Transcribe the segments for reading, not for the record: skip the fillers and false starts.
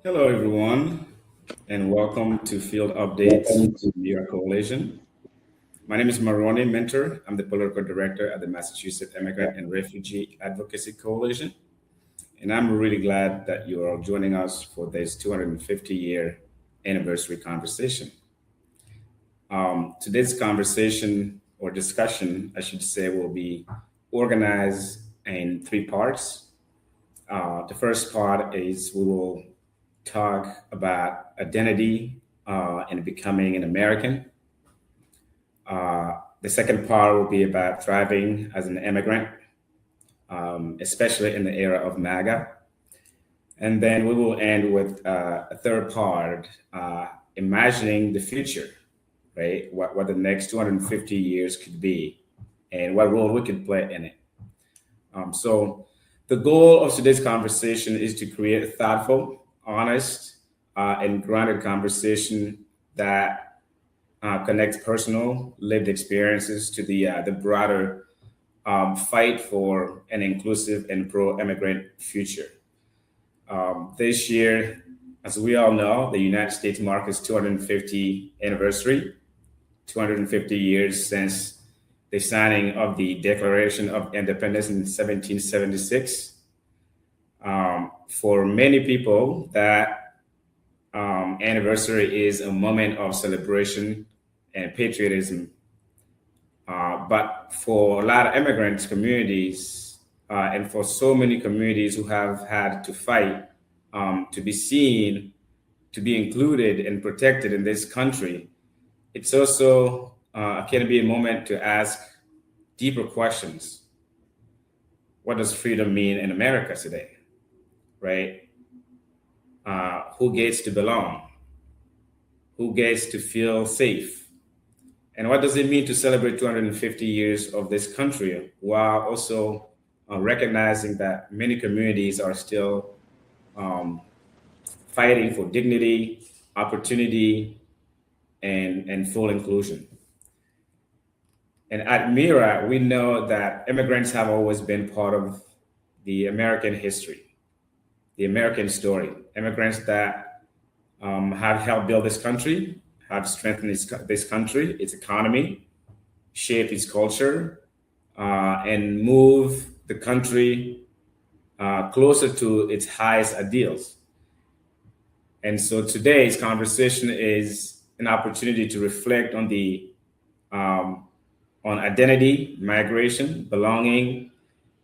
Hello, everyone, and welcome to Field Updates from the New York Coalition. My name is Maroni Mentor. I'm the political director at the Massachusetts Immigrant and Refugee Advocacy Coalition, and I'm really glad that you are joining us for this 250-year anniversary conversation. Today's conversation or discussion, I should say, will be organized in three parts. The first part is we will talk about identity and becoming an American. The second part will be about thriving as an immigrant, especially in the era of MAGA. And then we will end with a third part, imagining the future, right? What the next 250 years could be and what role we could play in it. So the goal of today's conversation is to create a thoughtful, honest, and grounded conversation that connects personal lived experiences to the broader fight for an inclusive and pro-immigrant future. This year, as we all know, the United States marks its 250 anniversary, 250 years since the signing of the Declaration of Independence in 1776. For many people, that anniversary is a moment of celebration and patriotism. But for a lot of immigrant communities, and for so many communities who have had to fight to be seen, to be included and protected in this country, it's also can be a moment to ask deeper questions. What does freedom mean in America today? Right? Who gets to belong? Who gets to feel safe? And what does it mean to celebrate 250 years of this country while also recognizing that many communities are still um, fighting for dignity, opportunity, and full inclusion? And at MIRA, we know that immigrants have always been part of the American history, the American story. Immigrants that have helped build this country, have strengthened this country, its economy, shape its culture, and move the country closer to its highest ideals. And so today's conversation is an opportunity to reflect on the on identity, migration, belonging,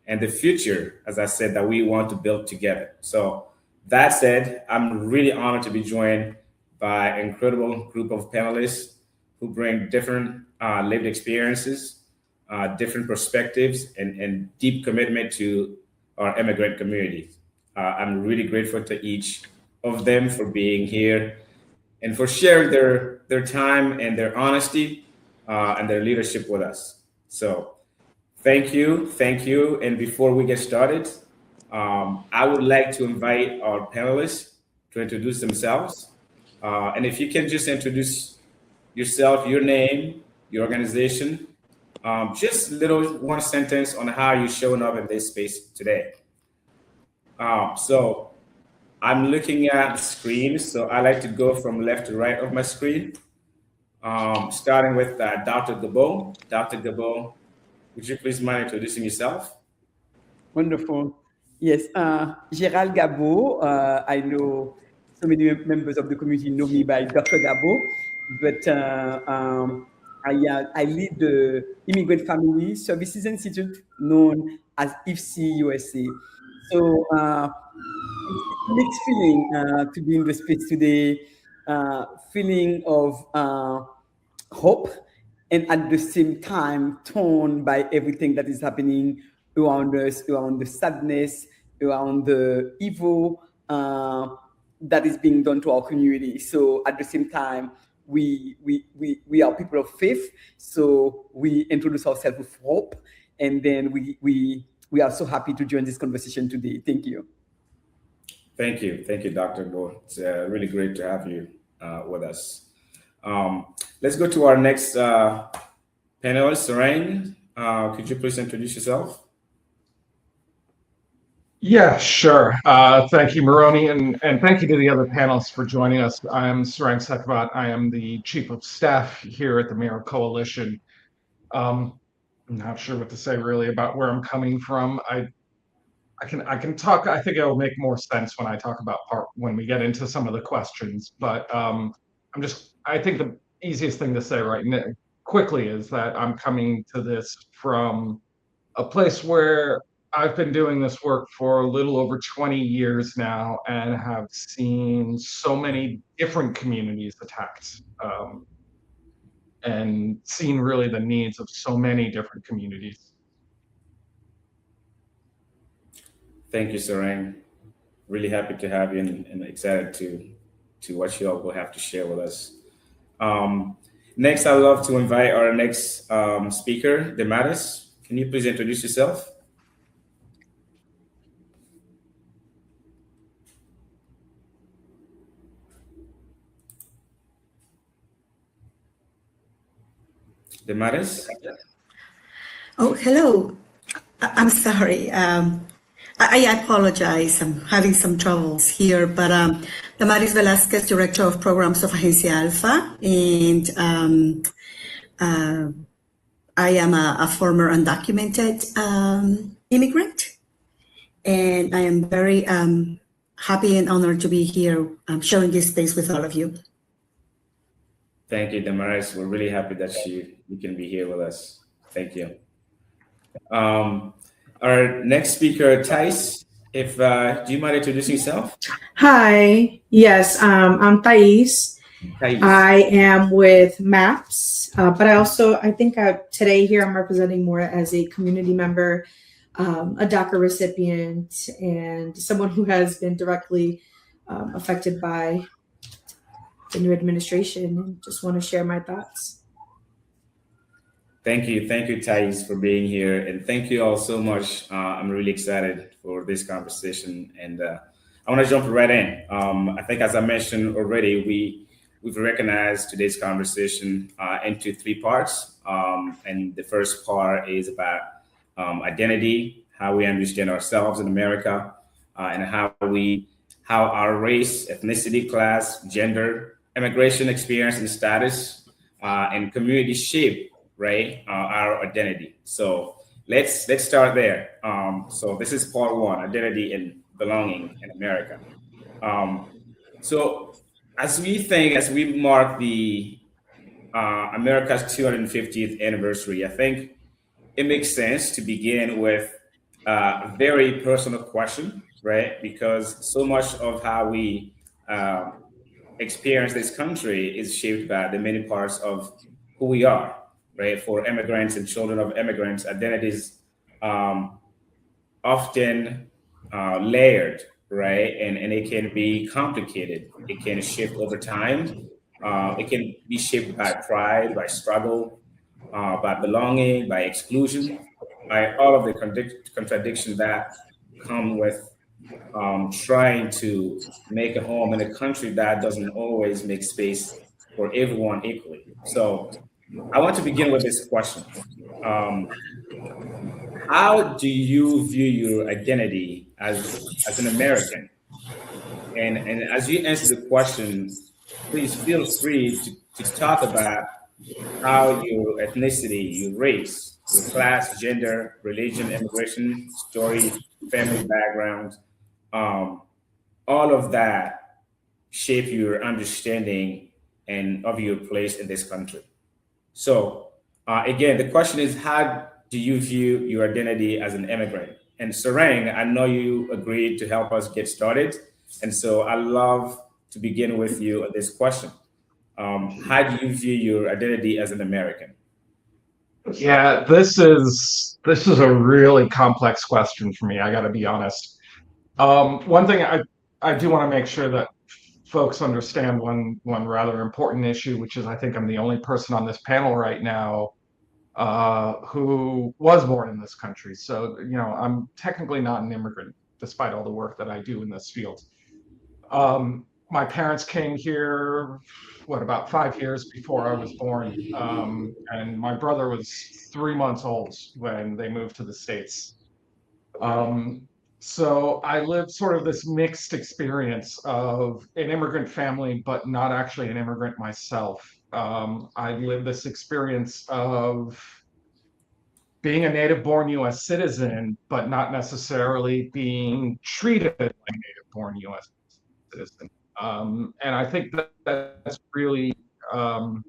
and the future, as I said, that we want to build together. So that said, I'm really honored to be joined by an incredible group of panelists who bring different lived experiences, different perspectives, and deep commitment to our immigrant communities. I'm really grateful to each of them for being here and for sharing their time and their honesty and their leadership with us. So thank you. And before we get started, I would like to invite our panelists to introduce themselves. And if you can just introduce yourself, your name, your organization, just little one sentence on how you're showing up in this space today. So I'm looking at the screen, so I like to go from left to right of my screen, starting with Dr. Gabo. Dr. Gabo, would you please mind introducing yourself? Wonderful. Yes, Gérald Gabo. I know so many members of the community know me by Dr. Gabo, but I lead the Immigrant Family Services Institute, known as IFC USA. So it's a mixed feeling to be in the space today, feeling of hope, and at the same time torn by everything that is happening around us, around the sadness, around the evil that is being done to our community. So at the same time, we are people of faith, so we introduce ourselves with hope, and then we are so happy to join this conversation today. Thank you. Thank you, Dr. Go. It's really great to have you with us. Let's go to our next panelist, Sarang. Could you please introduce yourself? Yeah, sure. Thank you, Moroni, and thank you to the other panelists for joining us. I am Sarang Sekavat. I am the Chief of Staff here at the Mirror Coalition. I'm not sure what to say really about where I'm coming from. I can talk. I think it'll make more sense when I talk about when we get into some of the questions. But I think the easiest thing to say right now, quickly, is that I'm coming to this from a place where I've been doing this work for a little over 20 years now and have seen so many different communities attacked, and seen really the needs of so many different communities. Thank you, Sarang. Really happy to have you and excited to what you all will have to share with us. Next, I'd love to invite our next speaker, Demaris. Can you please introduce yourself? Demaris? Oh, hello. I'm sorry. I apologize. I'm having some troubles here, but Damaris Velasquez, Director of Programs of Agencia Alpha, and I am a former undocumented immigrant, and I am very happy and honored to be here sharing this space with all of you. Thank you, Damaris. We're really happy that you can be here with us. Thank you. Our next speaker, Thais, do you mind introducing yourself? Hi, yes, I'm Thais. Thais. I am with MAPS, but I think today here I'm representing more as a community member, a DACA recipient, and someone who has been directly affected by the new administration, and just want to share my thoughts. Thank you, Thais, for being here, and thank you all so much. I'm really excited for this conversation, and I want to jump right in. I think, as I mentioned already, we've recognized today's conversation into three parts, and the first part is about identity, how we understand ourselves in America, and how our race, ethnicity, class, gender, immigration experience and status, and community shape, right, our identity. So let's start there. So this is part one: identity and belonging in America. So as we mark the America's 250th anniversary, I think it makes sense to begin with a very personal question, right? Because so much of how we experience this country is shaped by the many parts of who we are, right? For immigrants and children of immigrants, identities often layered, right? And it can be complicated. It can shift over time. It can be shaped by pride, by struggle, by belonging, by exclusion, by all of the contradictions that come with trying to make a home in a country that doesn't always make space for everyone equally. So I want to begin with this question. How do you view your identity as an American? And as you answer the question, please feel free to talk about how your ethnicity, your race, your class, gender, religion, immigration story, family background, all of that shape your understanding and of your place in this country. So again, the question is, how do you view your identity as an immigrant? And Sarang, I know you agreed to help us get started. And so I love to begin with you on this question. How do you view your identity as an American? Yeah, this is a really complex question for me. I got to be honest. One thing I do want to make sure that folks understand one rather important issue, which is I think I'm the only person on this panel right now who was born in this country. So, I'm technically not an immigrant, despite all the work that I do in this field. My parents came here, about 5 years before I was born. And my brother was 3 months old when they moved to the States. So I lived sort of this mixed experience of an immigrant family, but not actually an immigrant myself. I lived this experience of being a native-born U.S. citizen, but not necessarily being treated like a native-born U.S. citizen. And I think that's really, that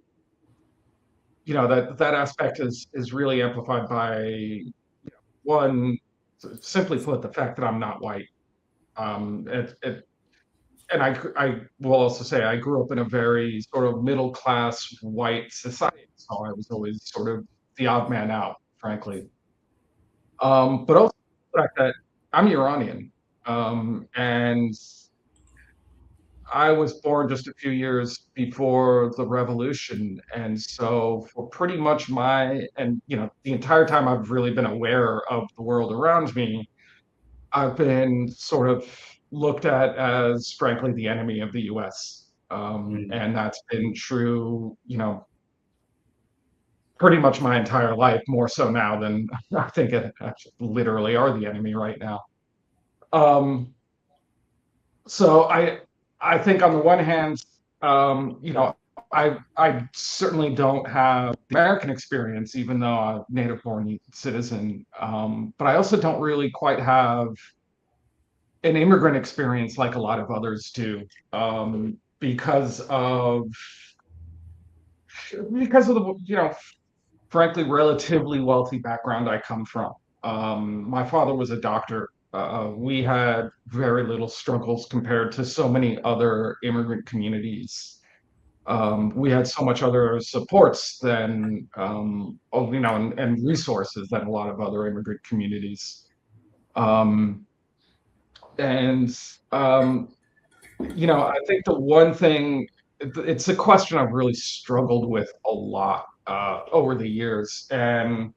aspect is really amplified by one, simply put, the fact that I'm not white. And I will also say I grew up in a very sort of middle class white society, so I was always sort of the odd man out, frankly. But also the fact that I'm Iranian, and I was born just a few years before the revolution, and so for pretty much the entire time I've really been aware of the world around me, I've been sort of looked at as, frankly, the enemy of the U.S. And that's been true, pretty much my entire life, more so now than I think it actually literally are the enemy right now. So I think on the one hand, I certainly don't have American experience, even though I'm a native-born citizen. But I also don't really quite have an immigrant experience like a lot of others do, because of the frankly relatively wealthy background I come from. My father was a doctor. We had very little struggles compared to so many other immigrant communities. We had so much other supports than and resources than a lot of other immigrant communities. And I think the one thing, it's a question I've really struggled with a lot over the years. And,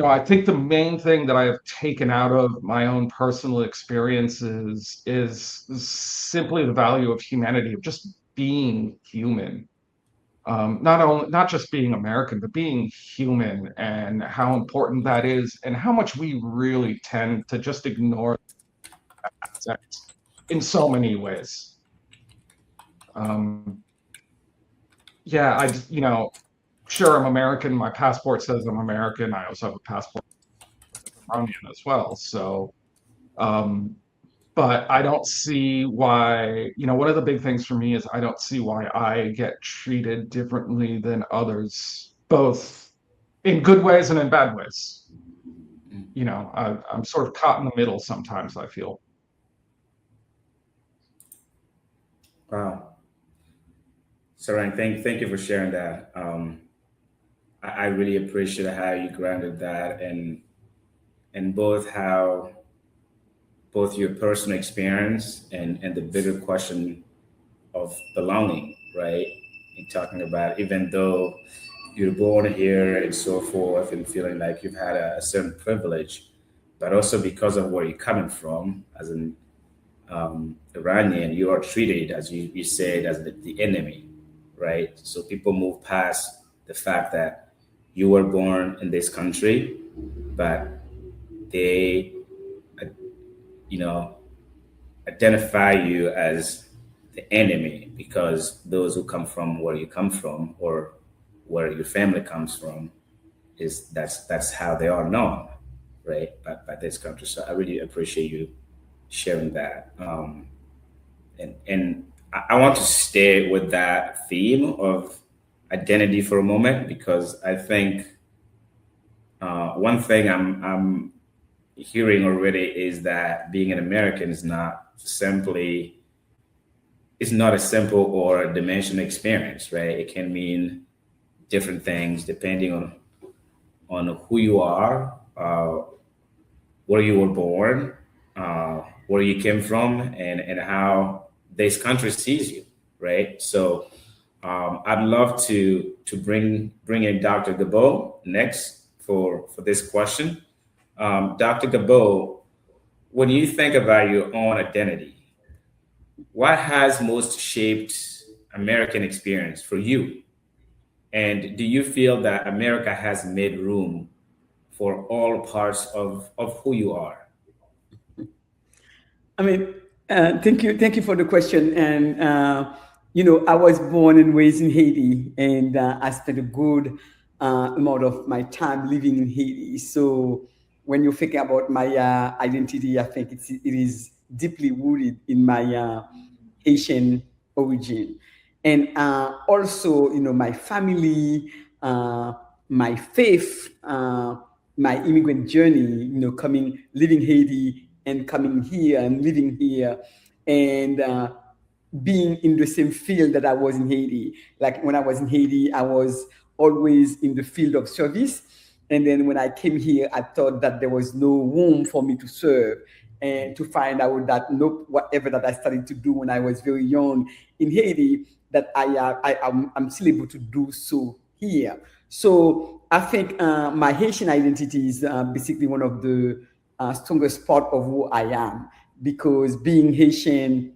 I think the main thing that I have taken out of my own personal experiences is simply the value of humanity, of just being human. Not just being American, but being human, and how important that is, and how much we really tend to just ignore that in so many ways. Sure, I'm American. My passport says I'm American. I also have a passport that's Iranian as well. So, but I don't see why, one of the big things for me is I don't see why I get treated differently than others, both in good ways and in bad ways. I'm sort of caught in the middle sometimes, I feel. Wow. Sarang, thank you for sharing that. I really appreciate how you grounded that, and both your personal experience and the bigger question of belonging, right? And talking about, even though you're born here and so forth, and feeling like you've had a certain privilege, but also because of where you're coming from, as an Iranian, you are treated, as you said, as the enemy, right? So people move past the fact that you were born in this country, but they, uh, you know, identify you as the enemy because those who come from where you come from, or where your family comes from, that's how they are known, right? By this country. So I really appreciate you sharing that. And I want to stay with that theme of identity for a moment, because I think one thing I'm hearing already is that being an American is not a simple or a dimensional experience, right? It can mean different things depending on who you are, where you were born, where you came from, and how this country sees you, right? So I'd love to bring in Dr. Gabo next for this question. Dr. Gabo, when you think about your own identity, what has most shaped American experience for you? And do you feel that America has made room for all parts of who you are? I mean, thank you for the question. And I was born and raised in Haiti, and I spent a good amount of my time living in Haiti. So when you think about my identity, I think it is deeply rooted in my Haitian origin, and also my family, my faith, my immigrant journey. Coming living Haiti and coming here and living here, and being in the same field that I was in Haiti. Like when I was in Haiti, I was always in the field of service. And then when I came here, I thought that there was no room for me to serve, and to find out that nope, whatever that I started to do when I was very young in Haiti, that I'm still able to do so here. So I think my Haitian identity is basically one of the strongest part of who I am, because being Haitian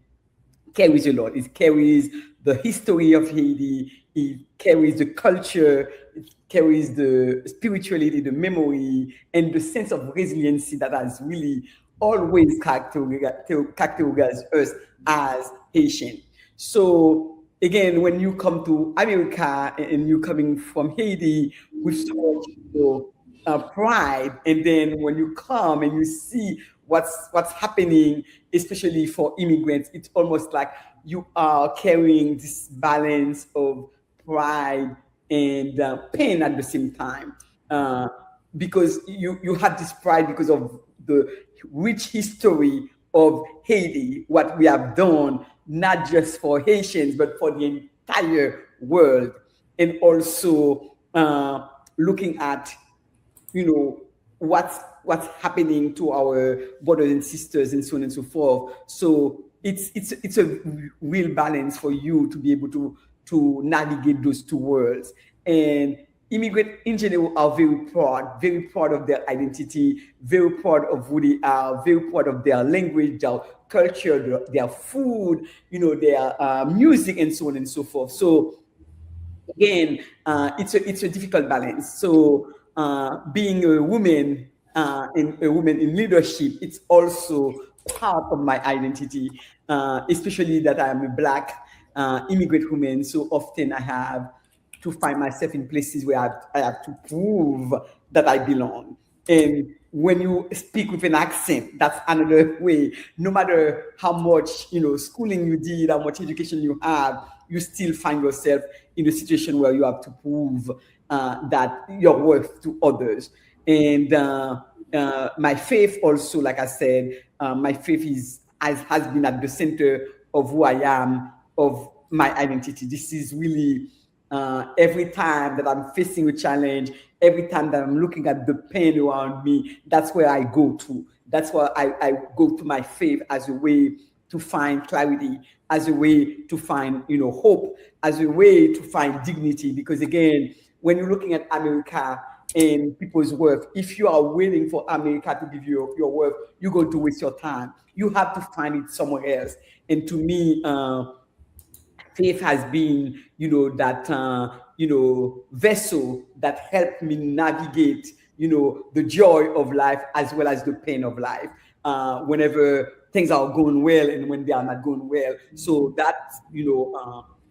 carries a lot. It carries the history of Haiti, it carries the culture, it carries the spirituality, the memory, and the sense of resiliency that has really always characterized us as Haitian. So again, when you come to America and you coming from Haiti with so much pride, and then when you come and you see what's happening, especially for immigrants, it's almost like you are carrying this balance of pride and pain at the same time, because you have this pride because of the rich history of Haiti, what we have done, not just for Haitians, but for the entire world. And also looking at, what's happening to our brothers and sisters and so on and so forth. So it's a real balance for you to be able to navigate those two worlds. And immigrants in general are very proud of their identity, very proud of who they are, very proud of their language, their culture, their food, their music, and so on and so forth. So again, it's a difficult balance. So being a woman in leadership, it's also part of my identity, especially that I'm a Black immigrant woman. So often I have to find myself in places where I have to prove that I belong. And when you speak with an accent, that's another way. No matter how much schooling you did, how much education you have, you still find yourself in a situation where you have to prove that you're worth to others. And my faith also, like I said, my faith has been at the center of who I am, of my identity. This is really every time that I'm facing a challenge, every time that I'm looking at the pain around me, that's where I go to. That's where I go to my faith as a way to find clarity, as a way to find hope, as a way to find dignity. Because again, when you're looking at America and people's worth, if you are waiting for America to give you your worth, you're going to waste your time. You have to find it somewhere else. And to me, faith has been, that, vessel that helped me navigate, the joy of life as well as the pain of life, whenever things are going well and when they are not going well. So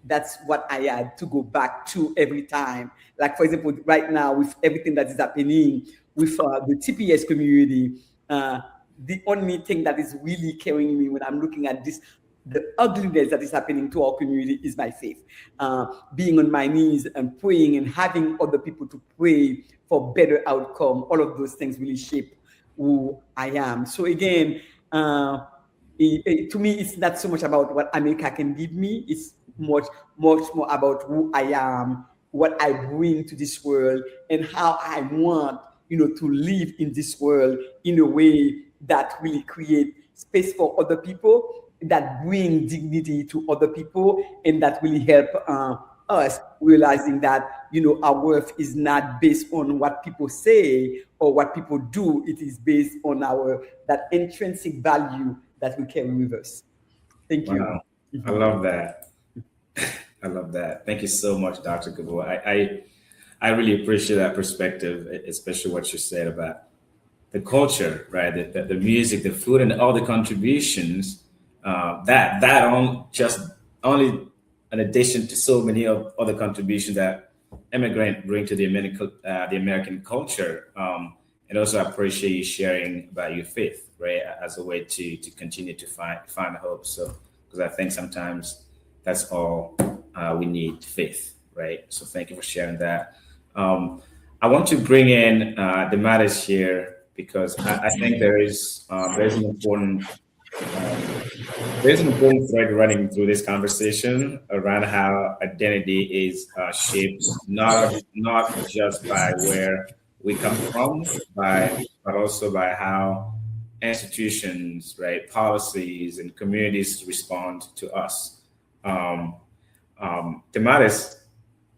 that's what I had to go back to every time. Like, for example, right now with everything that is happening with the TPS community, the only thing that is really carrying me when I'm looking at this, the ugliness that is happening to our community, is my faith. Being on my knees and praying and having other people to pray for better outcome, all of those things really shape who I am. So again, to me, it's not so much about what America can give me. It's much more about who I am, what I bring to this world, and how I want, to live in this world in a way that really create space for other people, that bring dignity to other people, and that really help us realizing that our worth is not based on what people say or what people do. It is based on that intrinsic value that we carry with us. Thank you. Wow. I love that. I love that. Thank you so much, Dr. Gabor. I really appreciate that perspective, especially what you said about the culture, right? The music, the food, and all the contributions that only in addition to so many of other contributions that immigrant bring to the American culture. And also appreciate you sharing about your faith, right, as a way to continue to find hope. So, because I think sometimes that's all we need, faith, right? So, thank you for sharing that. I want to bring in Damaris here because I think there's an important thread running through this conversation around how identity is shaped not just by where we come from, but also by how institutions, right, policies, and communities respond to us. Damaris,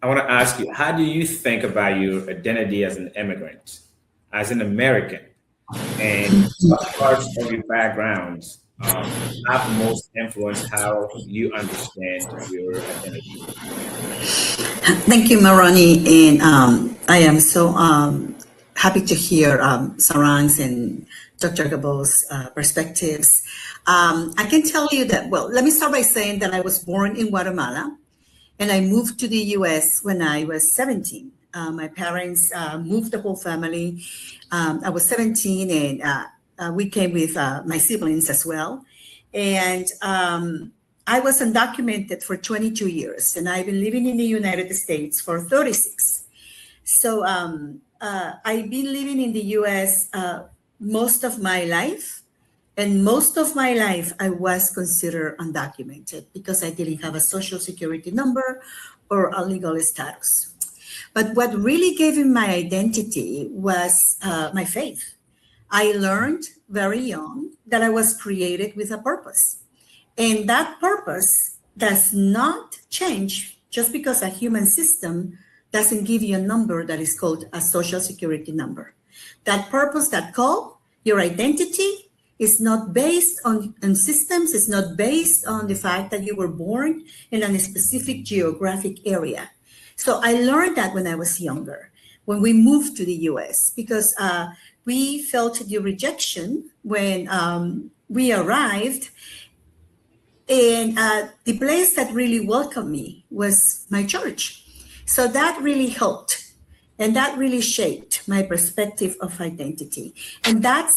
I want to ask you, how do you think about your identity as an immigrant, as an American, and what parts of your background have most influenced how you understand your identity? Thank you, Maroni, and I am so happy to hear Sarang's and Dr. Gabo's perspectives. I can tell you that, well, let me start by saying that I was born in Guatemala, and I moved to the US when I was 17. My parents moved the whole family. I was 17, and we came with my siblings as well. And I was undocumented for 22 years, and I've been living in the United States for 36. So I've been living in the US most of my life. And most of my life, I was considered undocumented because I didn't have a social security number or a legal status. But what really gave me my identity was my faith. I learned very young that I was created with a purpose. And that purpose does not change just because a human system doesn't give you a number that is called a social security number. That purpose, that call, your identity is not based on systems, it's not based on the fact that you were born in a specific geographic area. So I learned that when I was younger, when we moved to the US, because we felt the rejection when we arrived. And the place that really welcomed me was my church. So that really helped. And that really shaped my perspective of identity. And that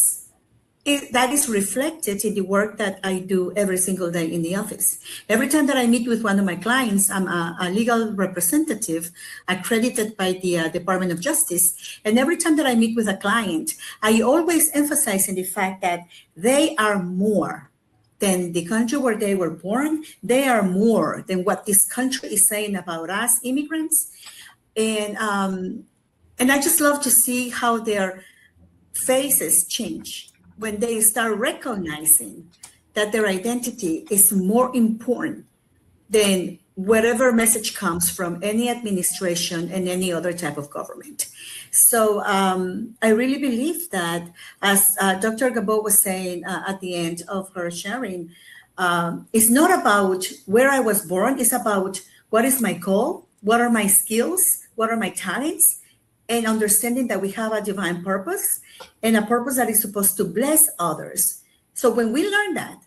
is reflected in the work that I do every single day in the office. Every time that I meet with one of my clients, I'm a legal representative accredited by the Department of Justice. And every time that I meet with a client, I always emphasize in the fact that they are more than the country where they were born. They are more than what this country is saying about us immigrants. And I just love to see how their faces change when they start recognizing that their identity is more important than whatever message comes from any administration and any other type of government. So I really believe that, as Dr. Gabo was saying at the end of her sharing, it's not about where I was born, it's about what is my call, what are my skills, what are my talents, and understanding that we have a divine purpose and a purpose that is supposed to bless others. So when we learn that,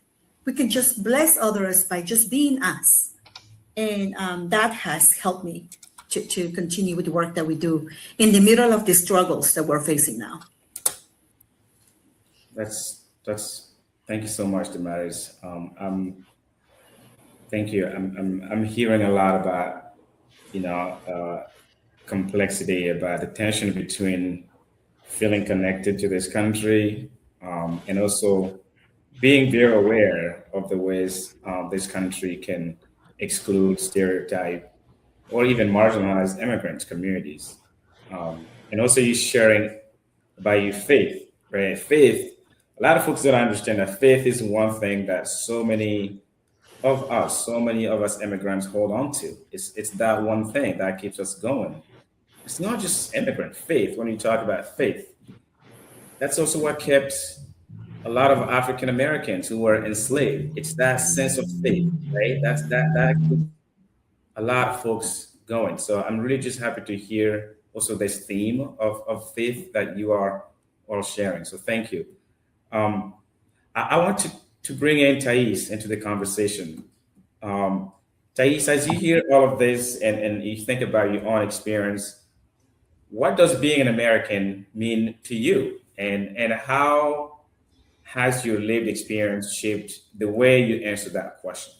we can just bless others by just being us. And that has helped me to continue with the work that we do in the middle of the struggles that we're facing now. Thank you so much, Damaris. Thank you. I'm hearing a lot about, complexity, about the tension between feeling connected to this country and also being very aware of the ways this country can exclude, stereotype, or even marginalize immigrant communities. And also you sharing about your faith, right? Faith, a lot of folks don't understand that faith is one thing that so many of us immigrants hold on to. It's that one thing that keeps us going. It's not just immigrant faith. When you talk about faith, that's also what kept a lot of African Americans who were enslaved. It's that sense of faith, right? That keeps a lot of folks going. So I'm really just happy to hear also this theme of faith that you are all sharing. So thank you. I want to bring in Thais into the conversation. Thais, as you hear all of this and you think about your own experience, what does being an American mean to you? And how has your lived experience shaped the way you answer that question?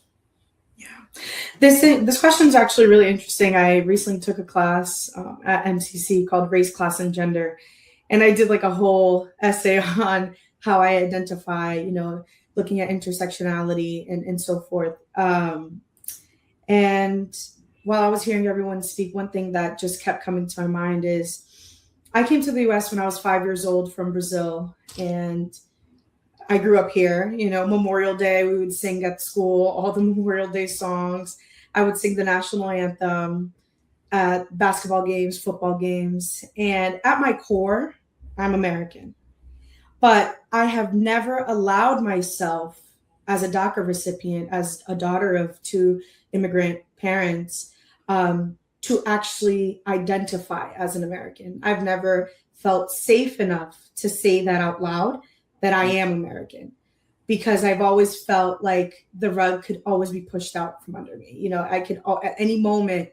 This question is actually really interesting. I recently took a class at MCC called Race, Class, and Gender, and I did like a whole essay on how I identify, looking at intersectionality and so forth. And while I was hearing everyone speak, one thing that just kept coming to my mind is I came to the US when I was 5 years old from Brazil, and I grew up here. Memorial Day, we would sing at school, all the Memorial Day songs. I would sing the national anthem at basketball games, football games. And at my core, I'm American. But I have never allowed myself as a DACA recipient, as a daughter of 2 immigrant parents, to actually identify as an American. I've never felt safe enough to say that out loud, that I am American, because I've always felt like the rug could always be pushed out from under me. I could, at any moment,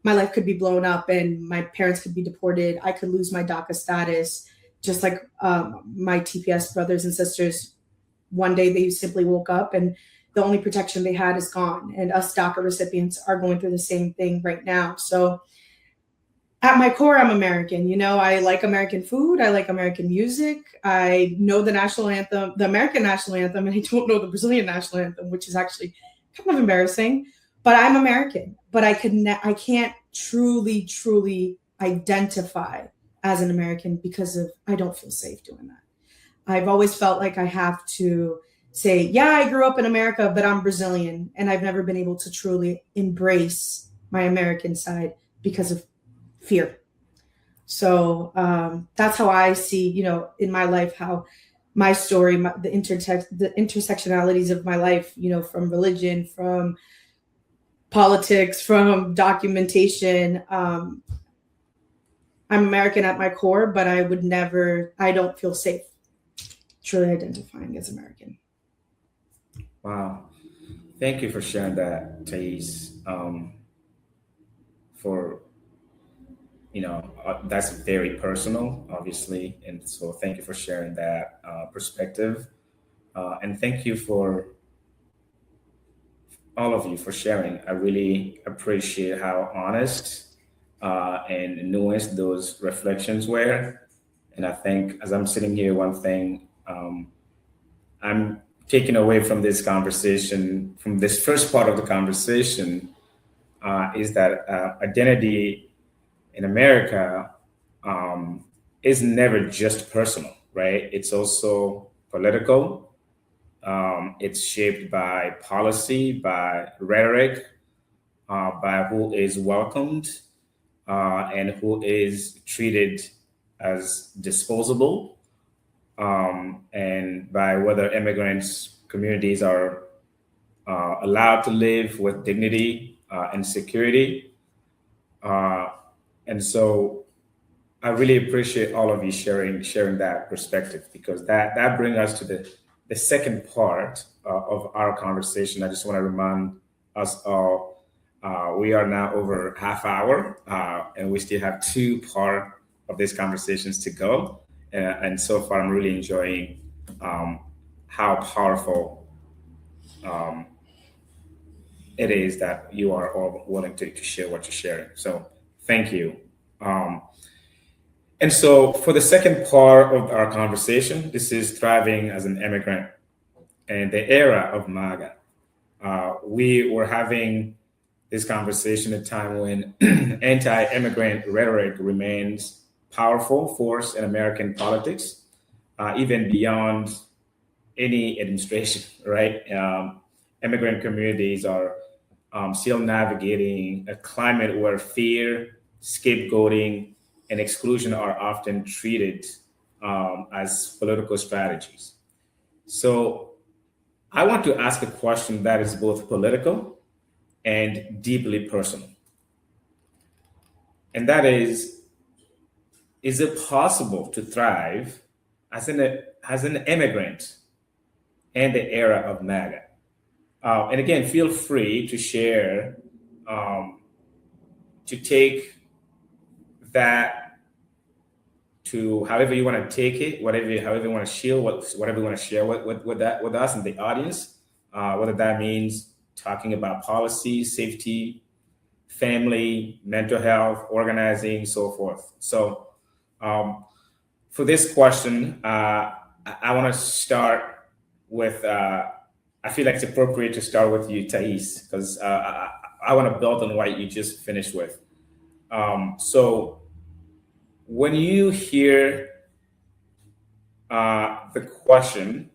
my life could be blown up and my parents could be deported. I could lose my DACA status, just like my TPS brothers and sisters. One day they simply woke up and the only protection they had is gone. And us DACA recipients are going through the same thing right now. So at my core, I'm American. I like American food. I like American music. I know the national anthem, the American national anthem, and I don't know the Brazilian national anthem, which is actually kind of embarrassing. But I'm American. But I can't truly identify as an American because I don't feel safe doing that. I've always felt like I have to say, yeah, I grew up in America, but I'm Brazilian, and I've never been able to truly embrace my American side because of fear. So that's how I see, in my life, how my story, the intersectionalities of my life, from religion, from politics, from documentation. I'm American at my core, but I don't feel safe truly identifying as American. Wow. Thank you for sharing that, Thais. That's very personal, obviously. And so thank you for sharing that perspective. And thank you for all of you for sharing. I really appreciate how honest and nuanced those reflections were. And I think as I'm sitting here, one thing I'm taking away from this conversation, from this first part of the conversation, is that identity in America is never just personal, right? It's also political. It's shaped by policy, by rhetoric, by who is welcomed and who is treated as disposable, and by whether immigrants communities are allowed to live with dignity and security. And so I really appreciate all of you sharing that perspective, because that brings us to the second part of our conversation. I just want to remind us all, we are now over half hour, and we still have 2 parts of these conversations to go. And so far, I'm really enjoying how powerful it is that you are all willing to share what you're sharing. So thank you. And so for the second part of our conversation, this is thriving as an immigrant and the era of MAGA. We were having this conversation at a time when anti-immigrant rhetoric remains powerful force in American politics, even beyond any administration, right? Immigrant communities are still navigating a climate where fear, scapegoating, and exclusion are often treated as political strategies. So I want to ask a question that is both political and deeply personal. And that is it possible to thrive as an immigrant in the era of MAGA? And again, feel free to share, to take that to however you want to take it, however you want to share, whatever you want to share with us and the audience, whether that means talking about policy, safety, family, mental health, organizing, so forth. So for this question, I want to start with, I feel like it's appropriate to start with you, Thais, because I want to build on what you just finished with. So when you hear the question,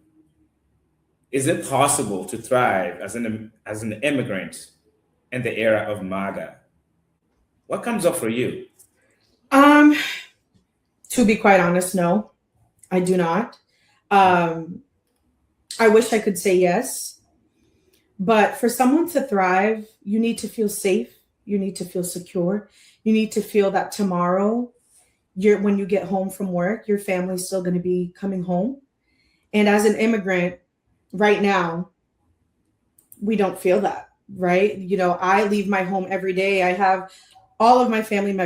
is it possible to thrive as an immigrant in the era of MAGA? What comes up for you? To be quite honest, no, I do not. I wish I could say yes, but for someone to thrive, you need to feel safe. You need to feel secure. You need to feel that tomorrow, when you get home from work, your family's still going to be coming home. And as an immigrant right now, we don't feel that, right? You know, I leave my home every day. I have all of my family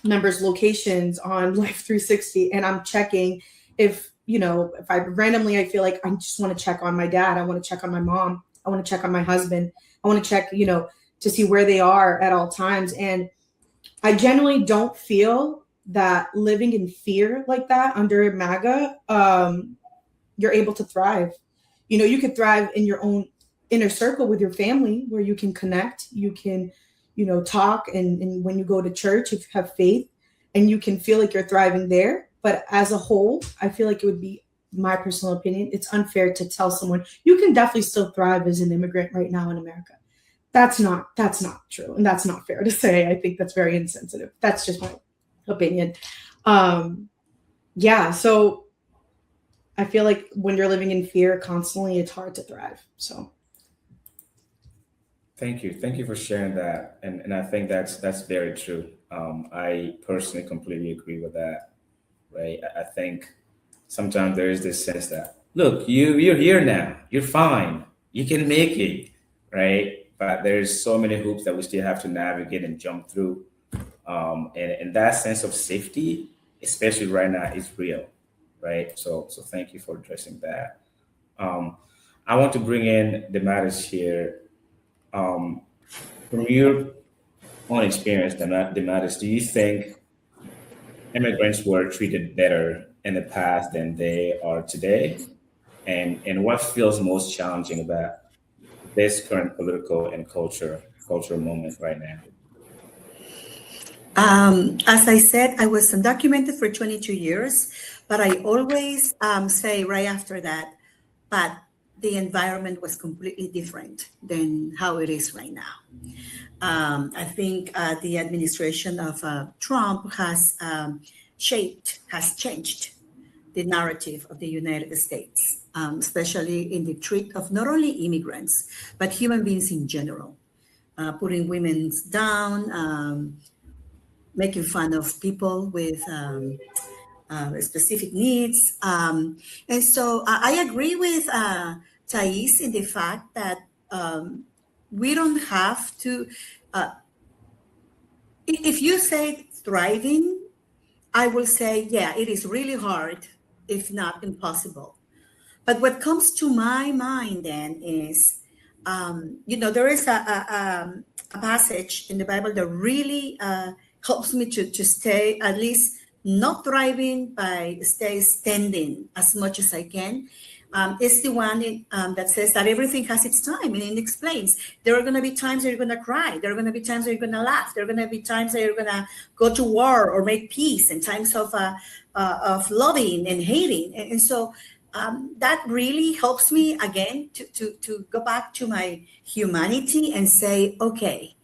members' locations on Life 360, and I'm checking if I randomly, I feel like I just want to check on my dad. I want to check on my mom. I want to check on my husband. I want to check, to see where they are at all times. And I generally don't feel that living in fear like that under MAGA, you're able to thrive. You could thrive in your own inner circle with your family where you can connect, you can, talk. And when you go to church, if you have faith, and you can feel like you're thriving there. But as a whole, I feel like it would be, my personal opinion, it's unfair to tell someone you can definitely still thrive as an immigrant right now in America. That's not true. And that's not fair to say. I think that's very insensitive. That's just my opinion. So I feel like when you're living in fear constantly, it's hard to thrive. So thank you for sharing that, and I think that's very true. I personally completely agree with that. Right? I think sometimes there is this sense that, look, you're here now, you're fine, you can make it, right? But there's so many hoops that we still have to navigate and jump through, and that sense of safety, especially right now, is real, right? So thank you for addressing that. I want to bring in Damaris here. From your own experience, Damaris, do you think immigrants were treated better in the past than they are today? And what feels most challenging about this current political and cultural moment right now? As I said, I was undocumented for 22 years, but I always say right after that, but the environment was completely different than how it is right now. I think the administration of Trump has changed the narrative of the United States, especially in the treat of not only immigrants, but human beings in general, putting women down, making fun of people with specific needs. And so I agree with Thais in the fact that we don't have to, if you say thriving, I will say, yeah, it is really hard, if not impossible. But what comes to my mind then is, there is a passage in the Bible that really helps me to stay at least not thriving, but stay standing as much as I can. It's the one that says that everything has its time, and it explains there are going to be times that you're going to cry. There are going to be times that you're going to laugh. There are going to be times that you're going to go to war or make peace, and times of loving and hating. And so that really helps me again to go back to my humanity and say, okay,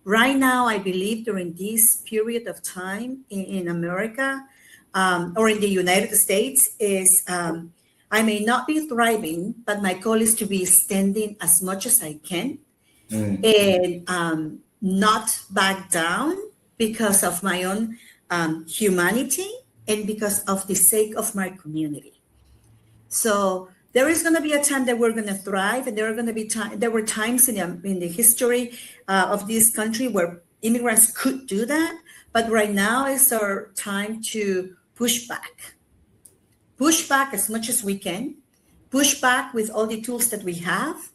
right now I believe during this period of time in America or in the United States is. I may not be thriving, but my goal is to be standing as much as I can and not back down because of my own humanity and because of the sake of my community. So there is going to be a time that we're going to thrive, and there are going to be there were times in the history of this country where immigrants could do that, but right now is our time to push back as much as we can, push back with all the tools that we have,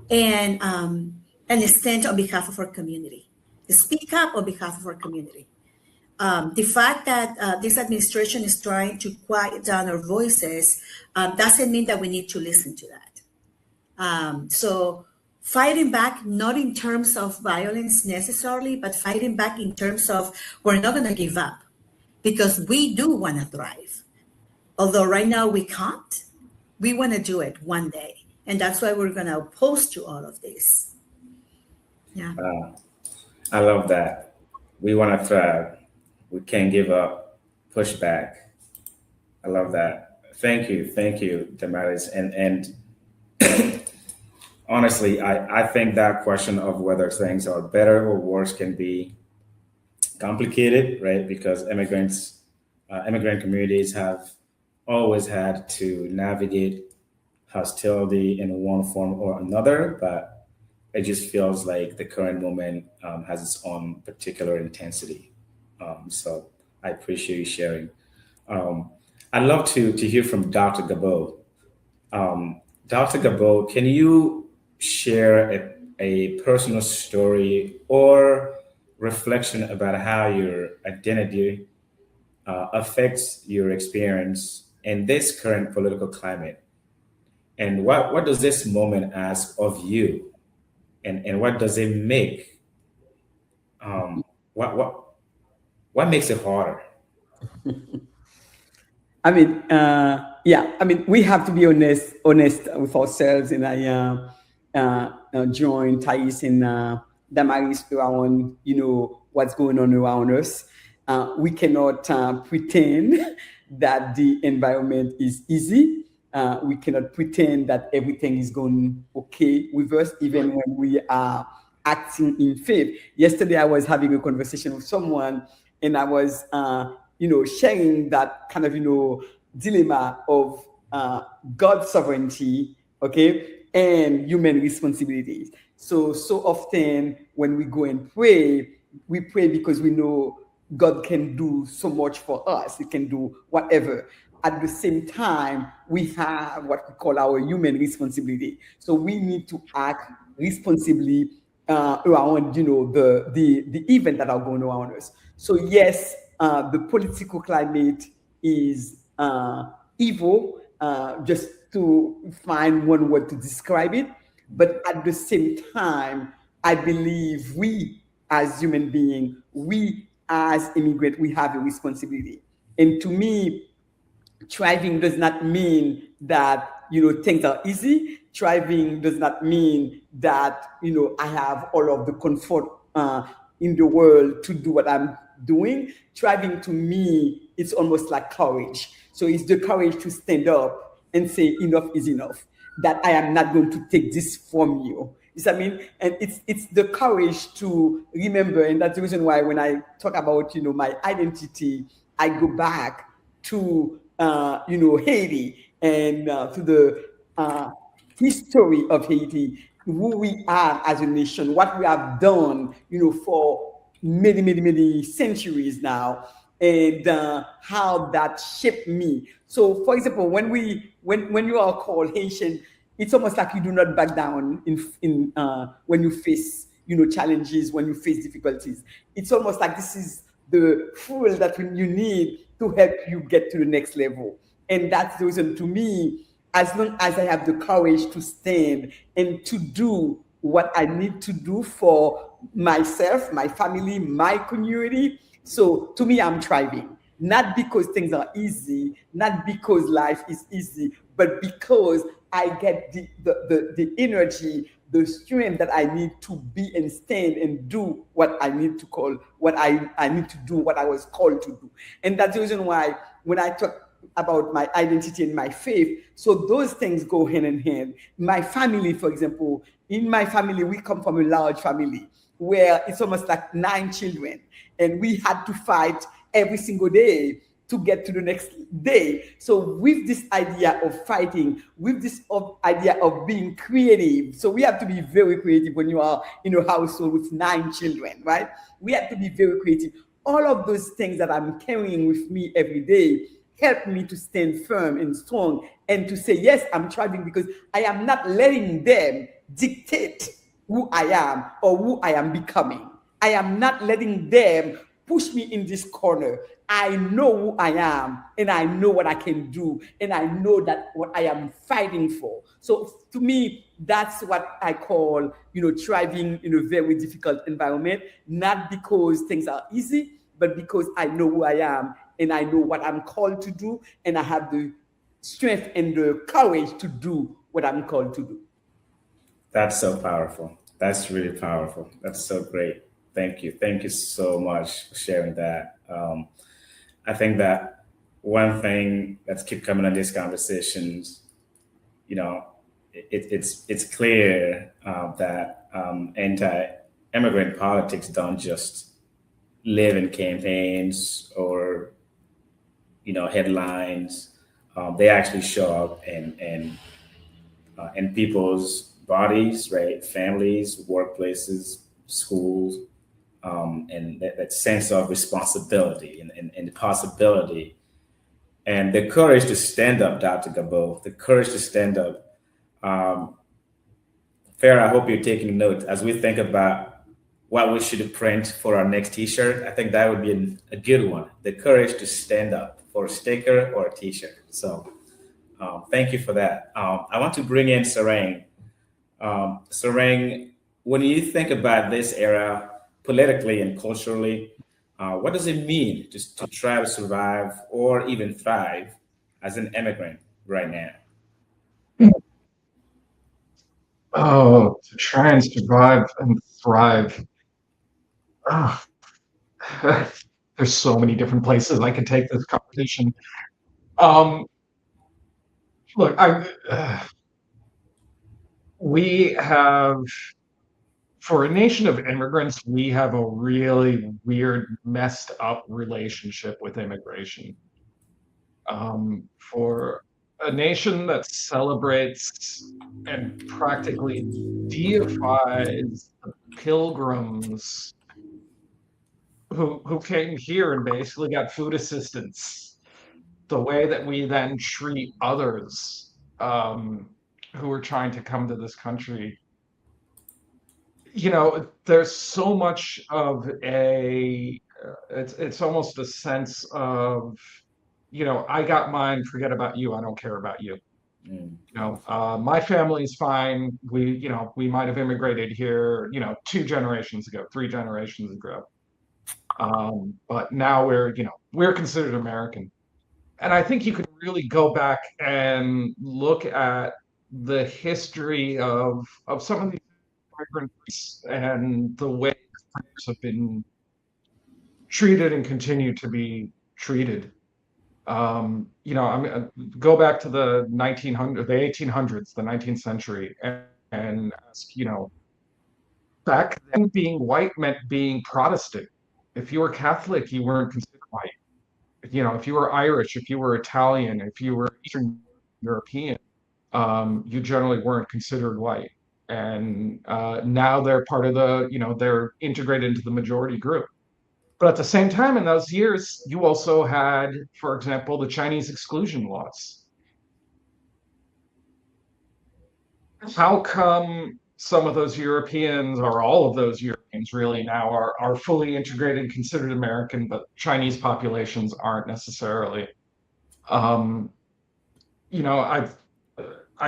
and stand on behalf of our community, speak up on behalf of our community. The fact that this administration is trying to quiet down our voices doesn't mean that we need to listen to that. So fighting back, not in terms of violence necessarily, but fighting back in terms of we're not going to give up, because we do want to thrive. Although right now we can't, we want to do it one day. And that's why we're going to oppose to all of this. Yeah. I love that. We want to thrive. We can't give up. Push back. I love that. Thank you, Damaris. And honestly, I think that question of whether things are better or worse can be complicated, right? Because immigrant communities have always had to navigate hostility in one form or another, but it just feels like the current moment has its own particular intensity. So I appreciate you sharing. I'd love to hear from Dr. Gabo. Dr. Gabo, can you share a personal story or reflection about how your identity affects your experience in this current political climate? And what does this moment ask of you? And what does it make? What makes it harder? I mean, we have to be honest with ourselves. And I joined Thais and Damaris around, what's going on around us. We cannot pretend that the environment is easy. We cannot pretend that everything is going okay with us, even when we are acting in faith. Yesterday, I was having a conversation with someone, and I was, sharing that kind of, dilemma of God's sovereignty, okay, and human responsibilities. So often when we go and pray, we pray because we know God can do so much for us. He can do whatever. At the same time, we have what we call our human responsibility. So we need to act responsibly around, the events that are going around us. So yes, the political climate is evil, just to find one word to describe it. But at the same time, I believe we as human beings, we as immigrants, we have a responsibility. And to me, thriving does not mean that, things are easy. Thriving does not mean that, I have all of the comfort in the world to do what I'm doing. Thriving to me, it's almost like courage. So it's the courage to stand up and say enough is enough, that I am not going to take this from you. You see what I mean? And it's the courage to remember, and that's the reason why when I talk about, my identity, I go back to, Haiti and to the history of Haiti, who we are as a nation, what we have done, for many, many, many centuries now, and how that shaped me. So, for example, when you are called Haitian, it's almost like you do not back down in when you face, challenges, when you face difficulties. It's almost like this is the fuel that you need to help you get to the next level. And that's the reason, to me, as long as I have the courage to stand and to do what I need to do for myself, my family, my community. So to me, I'm thriving, not because things are easy, not because life is easy, but because I get the energy, the strength that I need to be and stand and do what I need to call, what I need to do, what I was called to do. And that's the reason why when I talk about my identity and my faith, so those things go hand in hand. My family, for example, in my family, we come from a large family where it's almost like 9 children. And we had to fight every single day to get to the next day. So with this idea of fighting, with this idea of being creative, so we have to be very creative when you are in a household with 9 children, right? We have to be very creative. All of those things that I'm carrying with me every day help me to stand firm and strong and to say, yes, I'm thriving because I am not letting them dictate who I am or who I am becoming. I am not letting them push me in this corner. I know who I am and I know what I can do and I know that what I am fighting for. So to me, that's what I call, thriving in a very difficult environment, not because things are easy, but because I know who I am and I know what I'm called to do and I have the strength and the courage to do what I'm called to do. That's so powerful. That's really powerful. That's so great. Thank you. Thank you so much for sharing that. I think that one thing that's keep coming in these conversations, it's clear that anti-immigrant politics don't just live in campaigns or headlines. They actually show up in people's bodies, right? Families, workplaces, schools, and that sense of responsibility and the possibility and the courage to stand up, Dr. Gabo, the courage to stand up. Farah, I hope you're taking notes as we think about what we should print for our next t-shirt. I think that would be a good one. The courage to stand up for a sticker or a t-shirt. So thank you for that. I want to bring in Sarang. Sarang, when you think about this era politically and culturally, what does it mean just to try to survive or even thrive as an immigrant right now? Oh, to try and survive and thrive. Oh, there's so many different places I can take this conversation. Look, we have, for a nation of immigrants, we have a really weird, messed up relationship with immigration. For a nation that celebrates and practically deifies the pilgrims who came here and basically got food assistance, the way that we then treat others who are trying to come to this country, there's so much of it's almost a sense of, I got mine, forget about you, I don't care about you. My family's fine. We might have immigrated here, 2 generations ago, 3 generations ago. But now we're considered American. And I think you can really go back and look at the history of some of these immigrants and the way immigrants have been treated and continue to be treated. Go back to the 1800s, the 19th century, and ask, back then being white meant being Protestant. If you were Catholic, you weren't considered white. If you were Irish, if you were Italian, if you were Eastern European, you generally weren't considered white. And now they're part of they're integrated into the majority group. But at the same time, in those years, you also had, for example, the Chinese exclusion laws. How come some of those Europeans, or all of those Europeans really now, are fully integrated and considered American, but Chinese populations aren't necessarily? I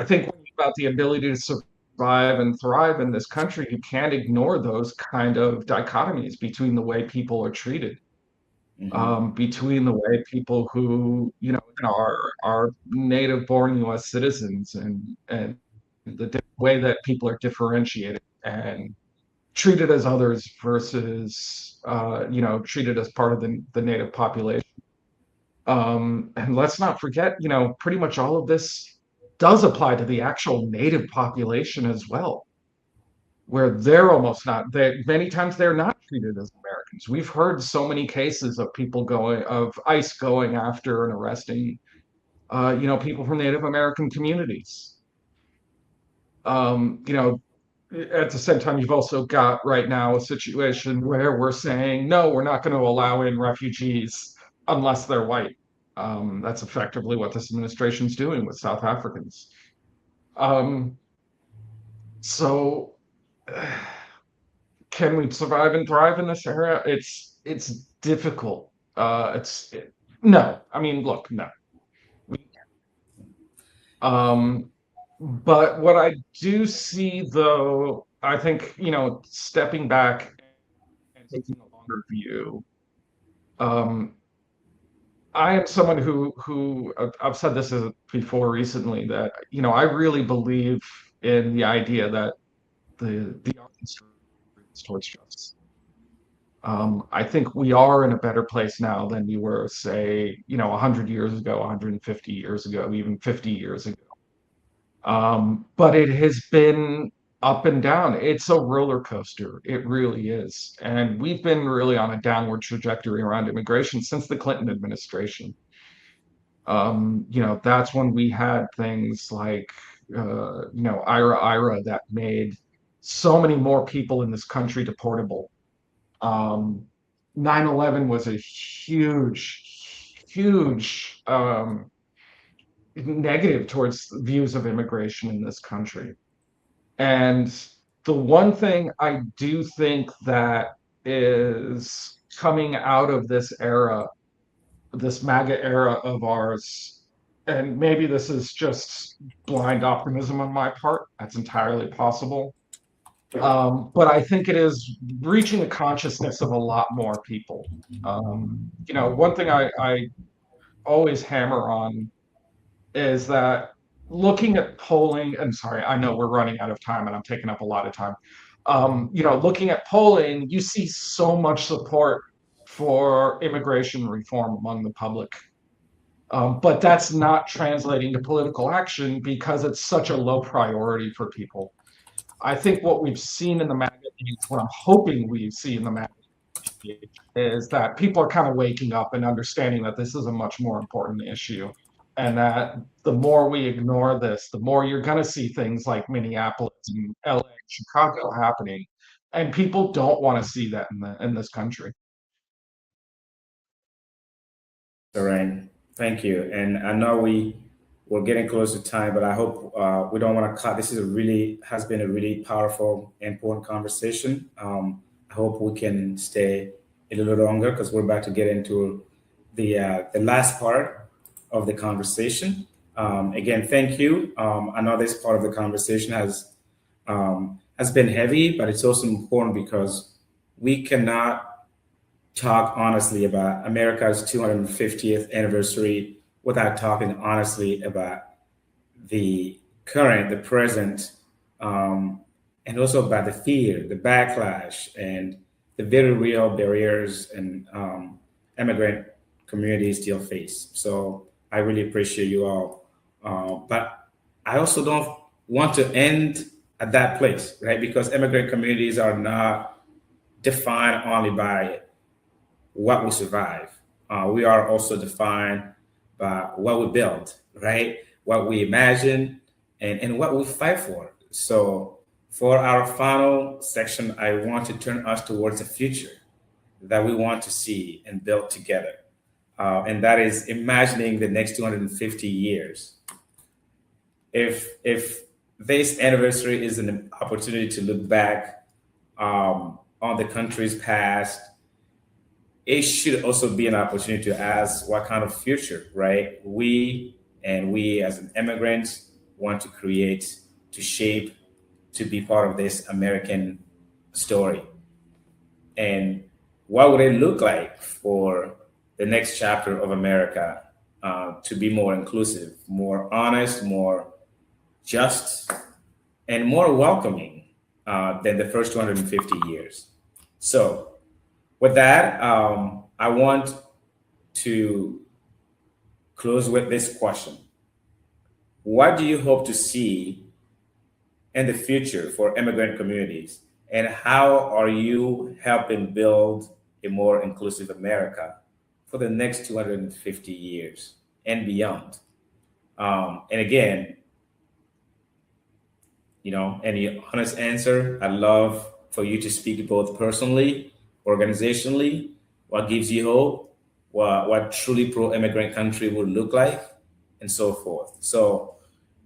think about the ability to survive and thrive in this country, you can't ignore those kind of dichotomies between the way people are treated, between the way people who are native-born U.S. citizens and the way that people are differentiated and treated as others versus treated as part of the native population. And let's not forget, pretty much all of this does apply to the actual native population as well, where they're almost not, many times they're not treated as Americans. Africans. We've heard so many cases of of ICE going after and arresting, people from Native American communities. You know, at the same time, you've also got right now a situation where we're saying, no, we're not going to allow in refugees unless they're white. That's effectively what this administration's doing with South Africans. So can we survive and thrive in this era? It's difficult. No. I mean, look, no. But what I do see, though, I think, stepping back and taking a longer view, I am someone who I've said this before recently, that I really believe in the idea that the art is towards justice. I think we are in a better place now than we were, say, 100 years ago, 150 years ago, even 50 years ago. But it has been up and down. It's a roller coaster. It really is. And we've been really on a downward trajectory around immigration since the Clinton administration. That's when we had things like, IRA that made so many more people in this country deportable. 9/11 was a huge negative towards views of immigration in this country. And the one thing I do think that is coming out of this era, this MAGA era of ours, and maybe this is just blind optimism on my part, that's entirely possible. But I think it is reaching the consciousness of a lot more people. One thing I always hammer on is that looking at polling, and sorry, I know we're running out of time and I'm taking up a lot of time. Looking at polling, you see so much support for immigration reform among the public. But that's not translating to political action because it's such a low priority for people. I think what we've seen in the MAGA age, what I'm hoping we see in the MAGA age, is that people are kind of waking up and understanding that this is a much more important issue. And that the more we ignore this, the more you're going to see things like Minneapolis and LA, Chicago happening. And people don't want to see that in this country. Lorraine, thank you. And I know we're getting close to time, but I hope we don't want to cut. This has been a really powerful, important conversation. I hope we can stay a little longer because we're about to get into the last part of the conversation. Again, thank you. I know this part of the conversation has been heavy, but it's also important because we cannot talk honestly about America's 250th anniversary without talking honestly about the present, and also about the fear, the backlash, and the very real barriers and immigrant communities still face. So I really appreciate you all. But I also don't want to end at that place, right? Because immigrant communities are not defined only by what we survive. We are also defined by what we build, right? What we imagine and what we fight for. So for our final section, I want to turn us towards the future that we want to see and build together. And that is imagining the next 250 years. If this anniversary is an opportunity to look back on the country's past, it should also be an opportunity to ask what kind of future, right? We as an immigrants want to create, to shape, to be part of this American story. And what would it look like for the next chapter of America to be more inclusive, more honest, more just, and more welcoming than the first 250 years? So with that, I want to close with this question. What do you hope to see in the future for immigrant communities? And how are you helping build a more inclusive America for the next 250 years and beyond. And again, any honest answer, I'd love for you to speak both personally, organizationally, what gives you hope, what truly pro-immigrant country would look like, and so forth. So,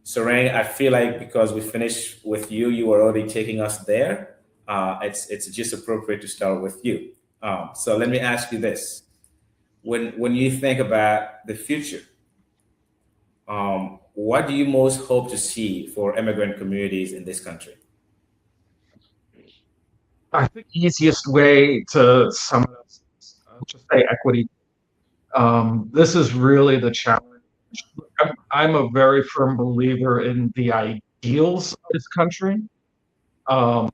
Sarang, I feel like because we finished with you, you were already taking us there. It's just appropriate to start with you. So let me ask you this: when you think about the future, what do you most hope to see for immigrant communities in this country? I think the easiest way to sum it up is just say equity. This is really the challenge. I'm a very firm believer in the ideals of this country. I'm a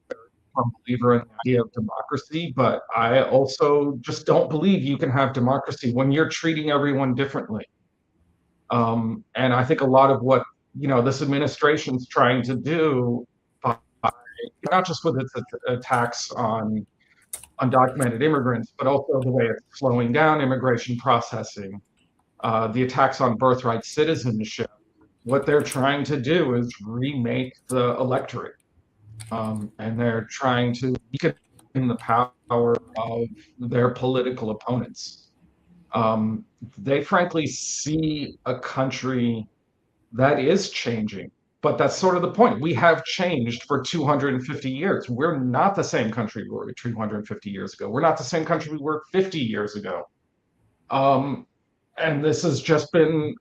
very firm believer in the idea of democracy, but I also just don't believe you can have democracy when you're treating everyone differently. And I think a lot of what this administration's trying to do, by, not just with its attacks on undocumented immigrants, but also the way it's slowing down immigration processing, the attacks on birthright citizenship. What they're trying to do is remake the electorate, and they're trying to weaken the power of their political opponents. They frankly see a country that is changing, but that's sort of the point. We have changed for 250 years. We're not the same country we were 250 years ago. We're not the same country we were 50 years ago. And this has just been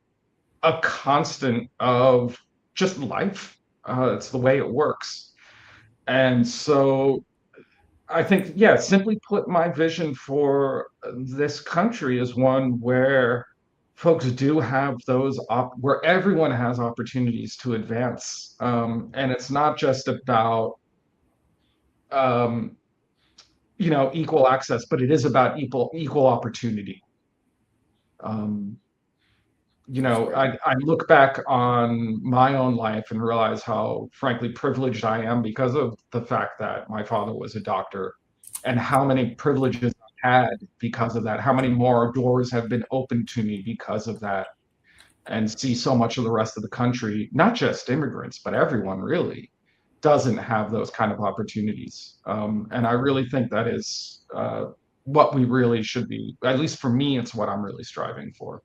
a constant of just life. It's the way it works. And so I think, simply put, my vision for this country is one where folks do have those, where everyone has opportunities to advance. And it's not just about, equal access, but it is about equal opportunity. I look back on my own life and realize how, frankly, privileged I am because of the fact that my father was a doctor, and how many privileges I had because of that, how many more doors have been opened to me because of that, and see so much of the rest of the country, not just immigrants, but everyone really, doesn't have those kind of opportunities. And I really think that is what we really should be, at least for me, it's what I'm really striving for.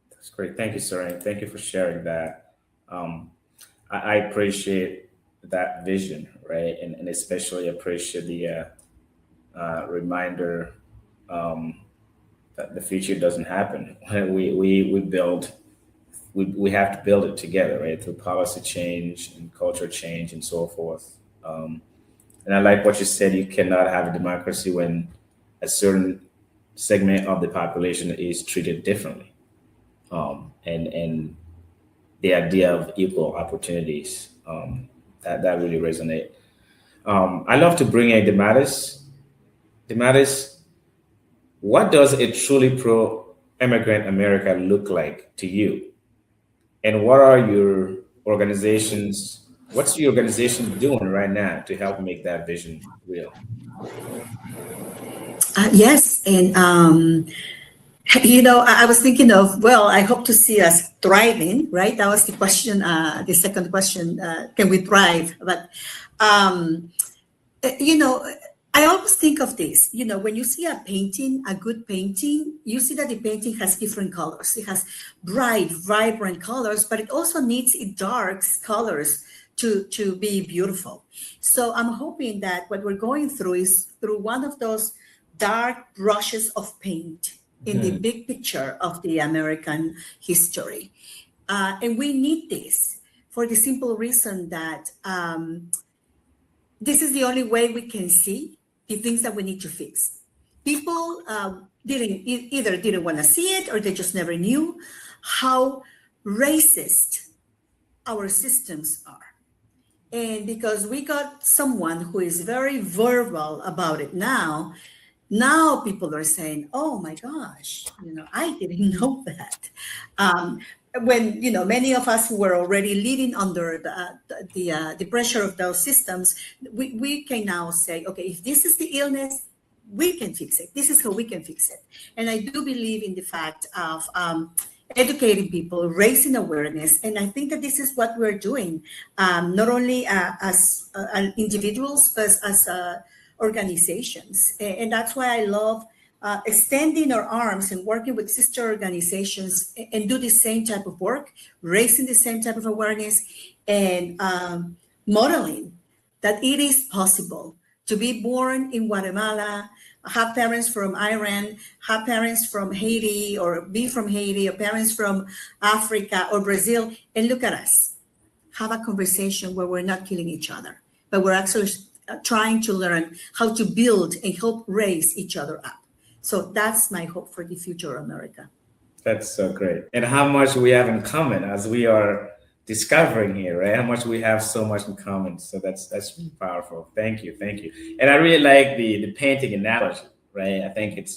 That's great. Thank you, Sarang. Thank you for sharing that. I appreciate that vision, right? And especially appreciate the reminder that the future doesn't happen. We have to build it together, right? Through policy change and culture change and so forth. And I like what you said, you cannot have a democracy when a certain segment of the population is treated differently. And the idea of equal opportunities, that really resonate. I love to bring in Dematis. Dematis, what does a truly pro-immigrant America look like to you? And what are your organizations, what's your organization doing right now to help make that vision real? Yes, and I was thinking of, I hope to see us thriving, right? That was the question, the second question, can we thrive? But, I always think of this, when you see a painting, a good painting, you see that the painting has different colors. It has bright, vibrant colors, but it also needs dark colors to be beautiful. So I'm hoping that what we're going through is through one of those dark brushes of paint in the big picture of the American history. And we need this for the simple reason that this is the only way we can see the things that we need to fix. People didn't want to see it, or they just never knew how racist our systems are. And because we got someone who is very verbal about it now people are saying, oh my gosh, I didn't know that. when many of us who were already living under the pressure of those systems, we can now say, okay, if this is the illness, we can fix it. This is how we can fix it. And I do believe in the fact of educating people, raising awareness, and I think that this is what we're doing, not only as individuals, but as organizations. And that's why I love extending our arms and working with sister organizations and do the same type of work, raising the same type of awareness, and modeling that it is possible to be born in Guatemala, have parents from Iran, have parents from Haiti, or be from Haiti, or parents from Africa or Brazil, and look at us, have a conversation where we're not killing each other, but we're actually trying to learn how to build and help raise each other up. So that's my hope for the future of America. That's so great. And how much we have in common as we are discovering here, right? How much we have so much in common. So that's really powerful. Thank you. And I really like the painting analogy, right? I think it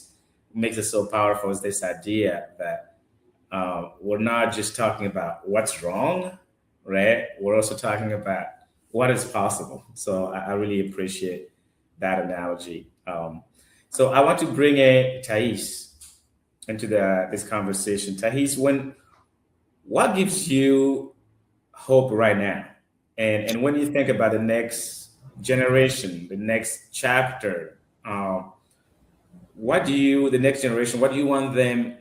makes it so powerful, is this idea that we're not just talking about what's wrong, right? We're also talking about what is possible. So I really appreciate that analogy. So I want to bring in Thais into this conversation. Thais, what gives you hope right now? And when you think about the next generation, the next chapter, what do you want them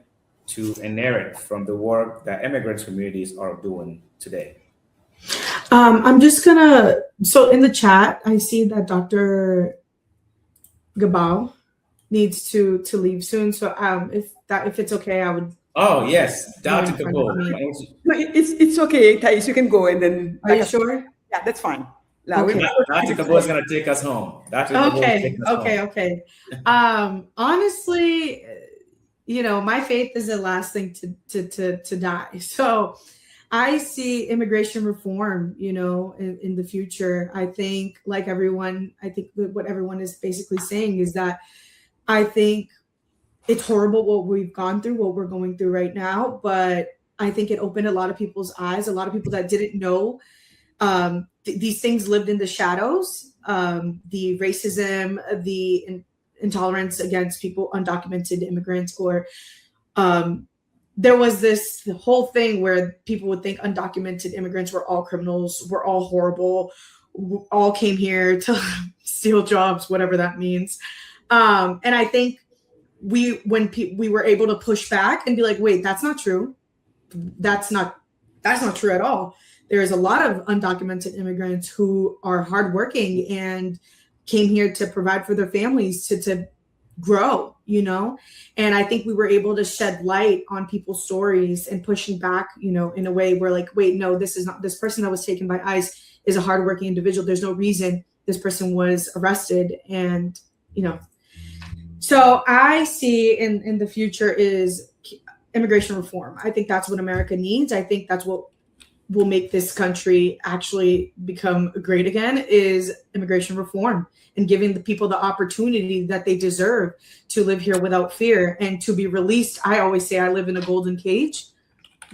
to inherit from the work that immigrant communities are doing today? I'm just gonna, so in the chat, I see that Dr. Gabao needs to leave soon. So if it's okay, I would. Oh yes, Dr. Gabao. No, it's okay, Thais. You can go, and then. Are you sure? Yeah, that's fine. Okay. Dr. Gabao is gonna take us home. Okay. Honestly, my faith is the last thing to die. So I see immigration reform, in the future. I think, like everyone, what everyone is basically saying is that I think it's horrible what we've gone through, what we're going through right now, but I think it opened a lot of people's eyes, a lot of people that didn't know these things lived in the shadows, the racism, the intolerance against people, undocumented immigrants, or there was this whole thing where people would think undocumented immigrants were all criminals, were all horrible, all came here to steal jobs, whatever that means. And I think we were able to push back and be like, wait, that's not true. That's not true at all. There's a lot of undocumented immigrants who are hardworking and came here to provide for their families, to grow, and I think we were able to shed light on people's stories and pushing back, in a way where, like, wait, no, this is not, this person that was taken by ICE is a hardworking individual. There's no reason this person was arrested. And, so I see in the future is immigration reform. I think that's what America needs. I think that's what will make this country actually become great again, is immigration reform and giving the people the opportunity that they deserve to live here without fear and to be released. I always say I live in a golden cage.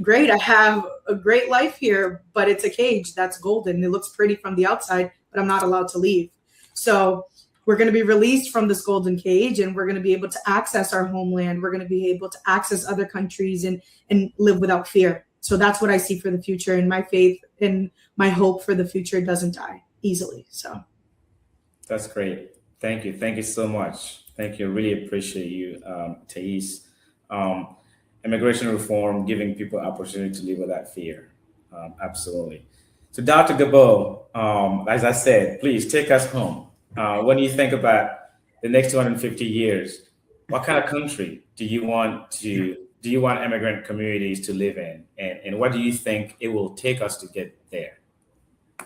Great, I have a great life here, but it's a cage that's golden. It looks pretty from the outside, but I'm not allowed to leave. So we're going to be released from this golden cage, and we're going to be able to access our homeland. We're going to be able to access other countries and live without fear. So that's what I see for the future, and my faith and my hope for the future doesn't die easily. So that's great. Thank you so much. Thank you. Really appreciate you, Thais. Immigration reform, giving people opportunity to live without fear. Absolutely. So Dr. Gabao, as I said, please take us home. When you think about the next 250 years, what kind of country do you want immigrant communities to live in? And what do you think it will take us to get there?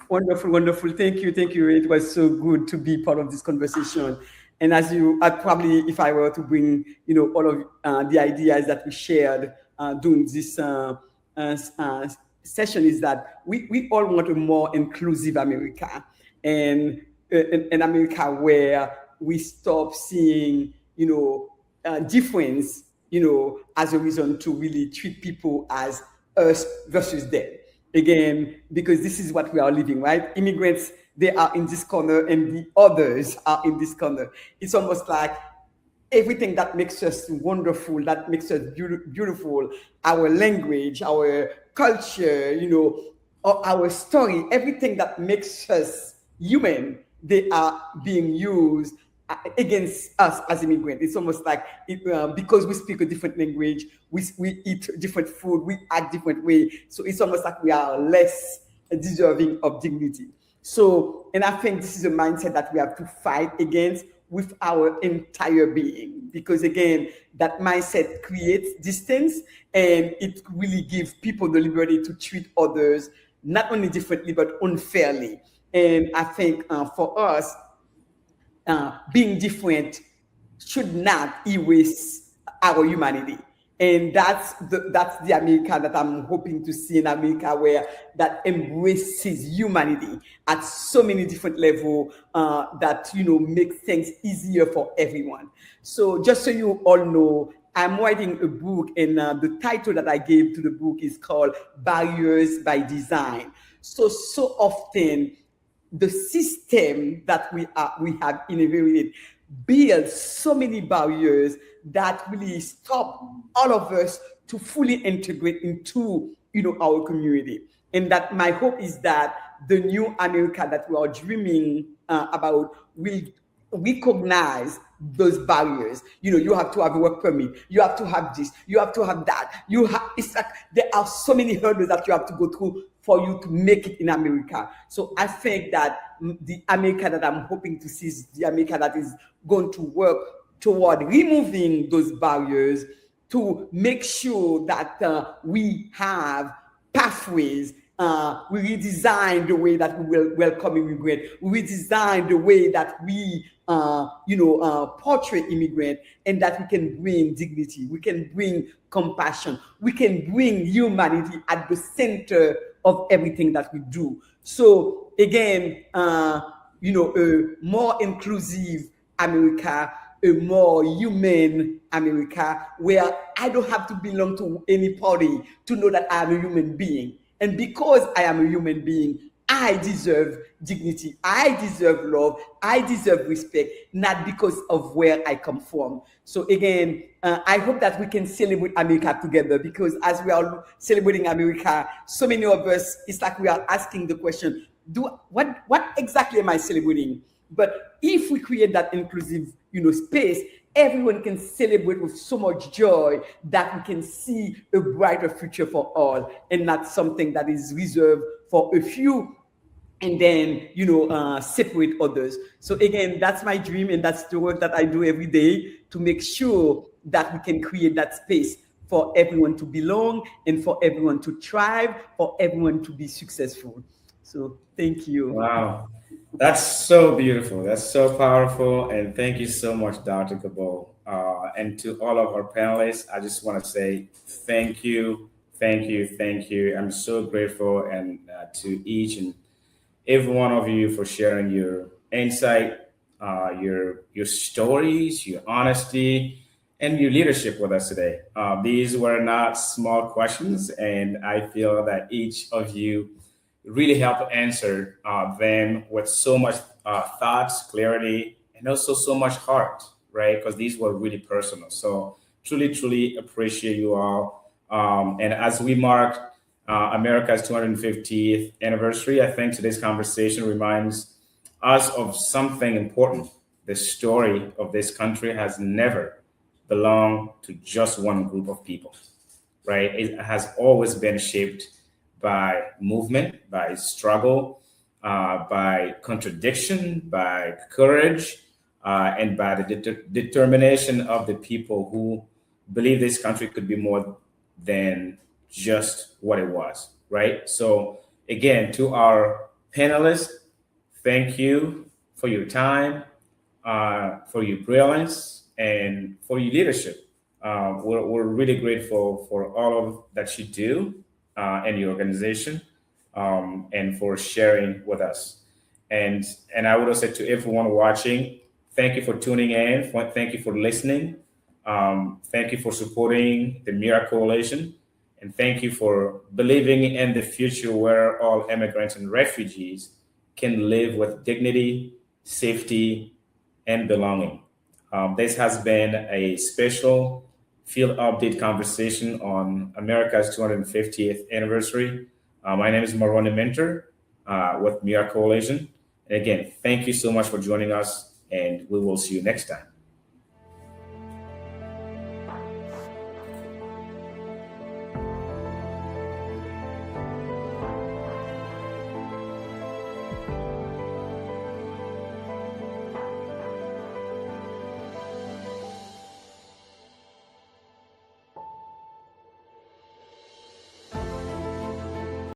Wonderful. Thank you. It was so good to be part of this conversation. And as probably, if I were to bring, all of the ideas that we shared during this session, is that we all want a more inclusive America, and an America where we stop seeing, difference, as a reason to really treat people as us versus them. Again, because this is what we are living, right? Immigrants, they are in this corner and the others are in this corner. It's almost like everything that makes us wonderful, that makes us beautiful, our language, our culture, or our story, everything that makes us human, they are being used against us as immigrants. It's almost like because we speak a different language, we eat different food, we act different way. So it's almost like we are less deserving of dignity. So, and I think this is a mindset that we have to fight against with our entire being, because again, that mindset creates distance and it really gives people the liberty to treat others not only differently but unfairly. And I think for us, being different should not erase our humanity. And that's the America that I'm hoping to see, in America where that embraces humanity at so many different levels that make things easier for everyone. So just so you all know, I'm writing a book, and the title that I gave to the book is called Barriers by Design. So often the system that we have inherited builds so many barriers that really stop all of us to fully integrate into our community. And that my hope is that the new America that we are dreaming about will recognize those barriers. You have to have a work permit, you have to have this, you have to have that, it's like there are so many hurdles that you have to go through for you to make it in America. So I think that the America that I'm hoping to see is the America that is going to work toward removing those barriers to make sure that we have pathways. We redesign the way that we will welcome immigrants. We redesign the way that we portray immigrant, and that we can bring dignity, we can bring compassion, we can bring humanity at the center of everything that we do. So again, a more inclusive America, a more human America, where I don't have to belong to any party to know that I am a human being. And because I am a human being, I deserve dignity, I deserve love, I deserve respect, not because of where I come from. So again, I hope that we can celebrate America together, because as we are celebrating America, so many of us, it's like we are asking the question, what exactly am I celebrating? But if we create that inclusive, space, everyone can celebrate with so much joy that we can see a brighter future for all, and not something that is reserved for a few and then separate others. So again, that's my dream, and that's the work that I do every day to make sure that we can create that space for everyone to belong and for everyone to thrive, for everyone to be successful. So thank you. Wow. That's so beautiful. That's so powerful. And thank you so much, Dr. Gabo. And to all of our panelists, I just want to say thank you, thank you, thank you. I'm so grateful, and to each and every one of you for sharing your insight, your stories, your honesty, and your leadership with us today. These were not small questions, and I feel that each of you really helped answer them with so much thoughts, clarity, and also so much heart, right? Because these were really personal. So truly appreciate you all. And as we mark America's 250th anniversary, I think today's conversation reminds us of something important. The story of this country has never belonged to just one group of people, right? It has always been shaped by movement, by struggle, by contradiction, by courage, and by the determination of the people who believe this country could be more than just what it was, right? So again, to our panelists, thank you for your time, for your brilliance, and for your leadership. We're really grateful for all of that you do and your organization, and for sharing with us. And I would also say to everyone watching, thank you for tuning in. Thank you for listening. Thank you for supporting the MIRA Coalition. And thank you for believing in the future where all immigrants and refugees can live with dignity, safety, and belonging. This has been a special field update conversation on America's 250th anniversary. My name is Moroni Mentor with MIRA Coalition. And again, thank you so much for joining us, and we will see you next time.